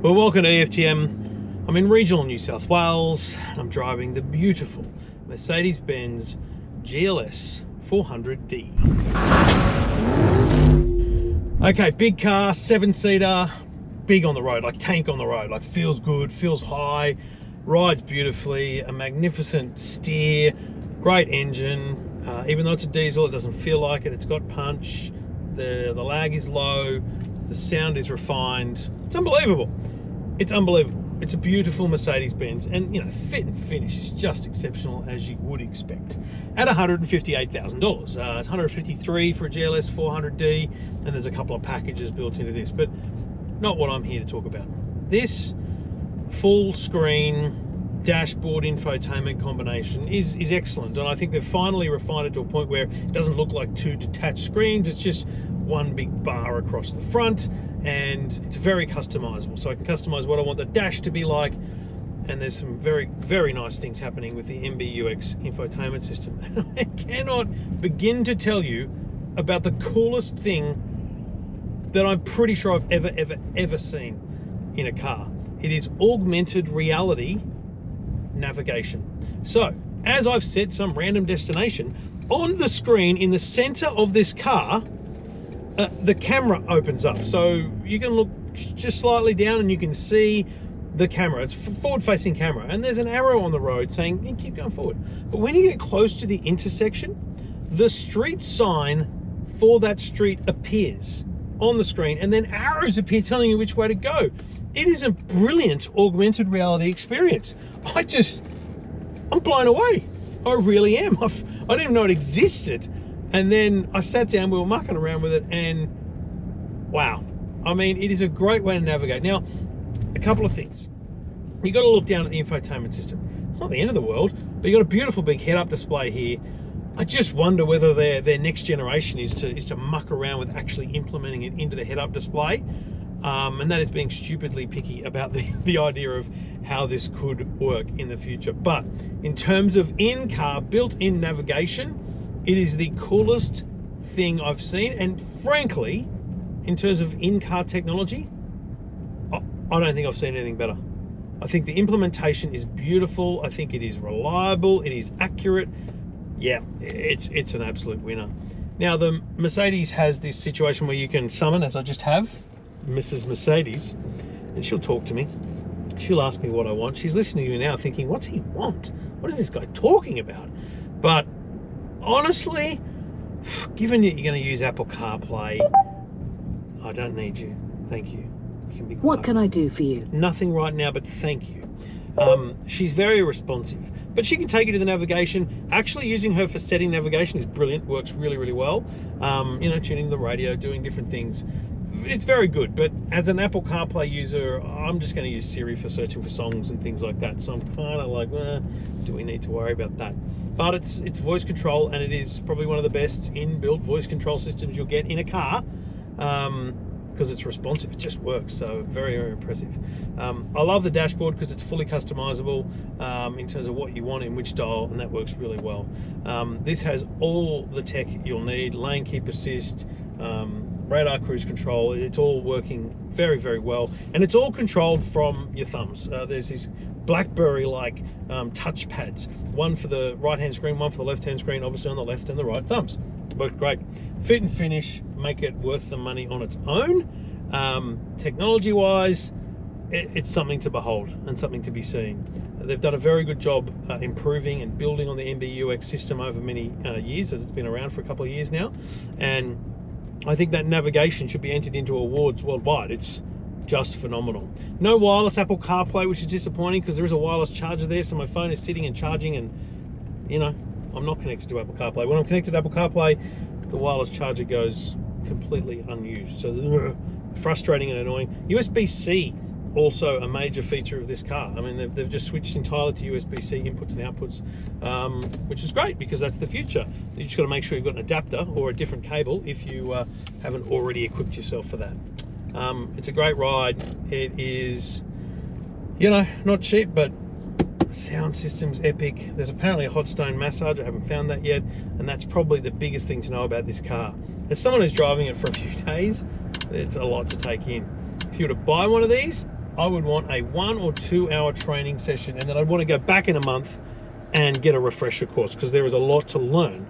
Well, welcome to EFTM. I'm in regional New South Wales. I'm driving the beautiful Mercedes-Benz GLS400d. Okay, big car, 7-seater, big on the road, like tank on the road, like feels good, feels high, rides beautifully, a magnificent steer, great engine. Even though it's a diesel, it doesn't feel like it. It's got punch, the lag is low, the sound is refined. It's unbelievable. It's unbelievable. It's a beautiful Mercedes-Benz, and you know, fit and finish is just exceptional, as you would expect. At $158,000, it's $153 for a GLS 400D, and there's a couple of packages built into this, but not what I'm here to talk about. This full screen dashboard infotainment combination is excellent, and I think they've finally refined it to a point where it doesn't look like two detached screens. It's just one big bar across the front, and it's very customizable, so I can customize what I want the dash to be like, and there's some very nice things happening with the MBUX infotainment system. I cannot begin to tell you about the coolest thing that I'm pretty sure I've ever seen in a car. It is augmented reality navigation. So as I've set some random destination, on the screen in the center of this car, the camera opens up, so you can look just slightly down and you can see the camera. It's forward-facing camera, and there's an arrow on the road saying, hey, keep going forward. But when you get close to the intersection, the street sign for that street appears on the screen, and then arrows appear telling you which way to go. It is a brilliant augmented reality experience. I'm blown away. I really am. I didn't even know it existed. And then I sat down, we were mucking around with it, and wow. I mean, it is a great way to navigate. Now, a couple of things. You got to look down at the infotainment system. It's not the end of the world, but you got a beautiful big head-up display here. I just wonder whether their next generation is to muck around with actually implementing it into the head-up display. And that is being stupidly picky about the idea of how this could work in the future. But in terms of in-car built-in navigation, it is the coolest thing I've seen, and frankly, in terms of in-car technology, I don't think I've seen anything better. I think the implementation is beautiful. I think it is reliable. It is accurate. Yeah, it's an absolute winner. Now, the Mercedes has this situation where you can summon, as I just have, Mrs. Mercedes, and she'll talk to me. She'll ask me what I want. She's listening to me now thinking, what's he want? What is this guy talking about? But honestly, given that you're going to use Apple Carplay, I don't need you. Thank you. You can be quiet. What can I do for you? Nothing right now, but thank you. She's very responsive, but she can take you to the navigation. Actually using her for setting navigation is brilliant. Works really well. You know, tuning the radio, doing different things. It's very good, but as an Apple CarPlay user, I'm just going to use Siri for searching for songs and things like that. So I'm kind of like, do we need to worry about that? But it's voice control, and it is probably one of the best inbuilt voice control systems you'll get in a car, because it's responsive. It just works. So very impressive. I love the dashboard because it's fully customizable in terms of what you want in which dial, and that works really well. This has all the tech you'll need: lane keep assist, radar cruise control. It's all working very well, and it's all controlled from your thumbs. There's these BlackBerry-like touch pads, one for the right-hand screen, one for the left-hand screen, obviously on the left and the right thumbs. Worked great. Fit and finish make it worth the money on its own. Technology-wise, it's something to behold and something to be seen. They've done a very good job improving and building on the MBUX system over many years. It's been around for a couple of years now, and I think that navigation should be entered into awards worldwide. It's just phenomenal. No wireless Apple CarPlay, which is disappointing because there is a wireless charger there, so my phone is sitting and charging, and you know, I'm not connected to Apple CarPlay. When I'm connected to Apple CarPlay, the wireless charger goes completely unused. So frustrating and annoying. USB-C, also a major feature of this car. I mean, they've just switched entirely to USB-C inputs and outputs, which is great because that's the future. You just got to make sure you've got an adapter or a different cable if you haven't already equipped yourself for that. It's a great ride. It is, you know, not cheap, but sound system's epic. There's apparently a hot stone massage. I haven't found that yet, and that's probably the biggest thing to know about this car. As someone who's driving it for a few days, it's a lot to take in. If you were to buy one of these, I would want a 1 or 2 hour training session, and then I'd want to go back in a month and get a refresher course, because there is a lot to learn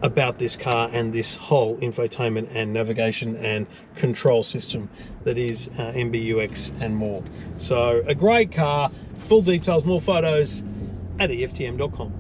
about this car and this whole infotainment and navigation and control system that is MBUX and more. So a great car, full details, more photos at EFTM.com.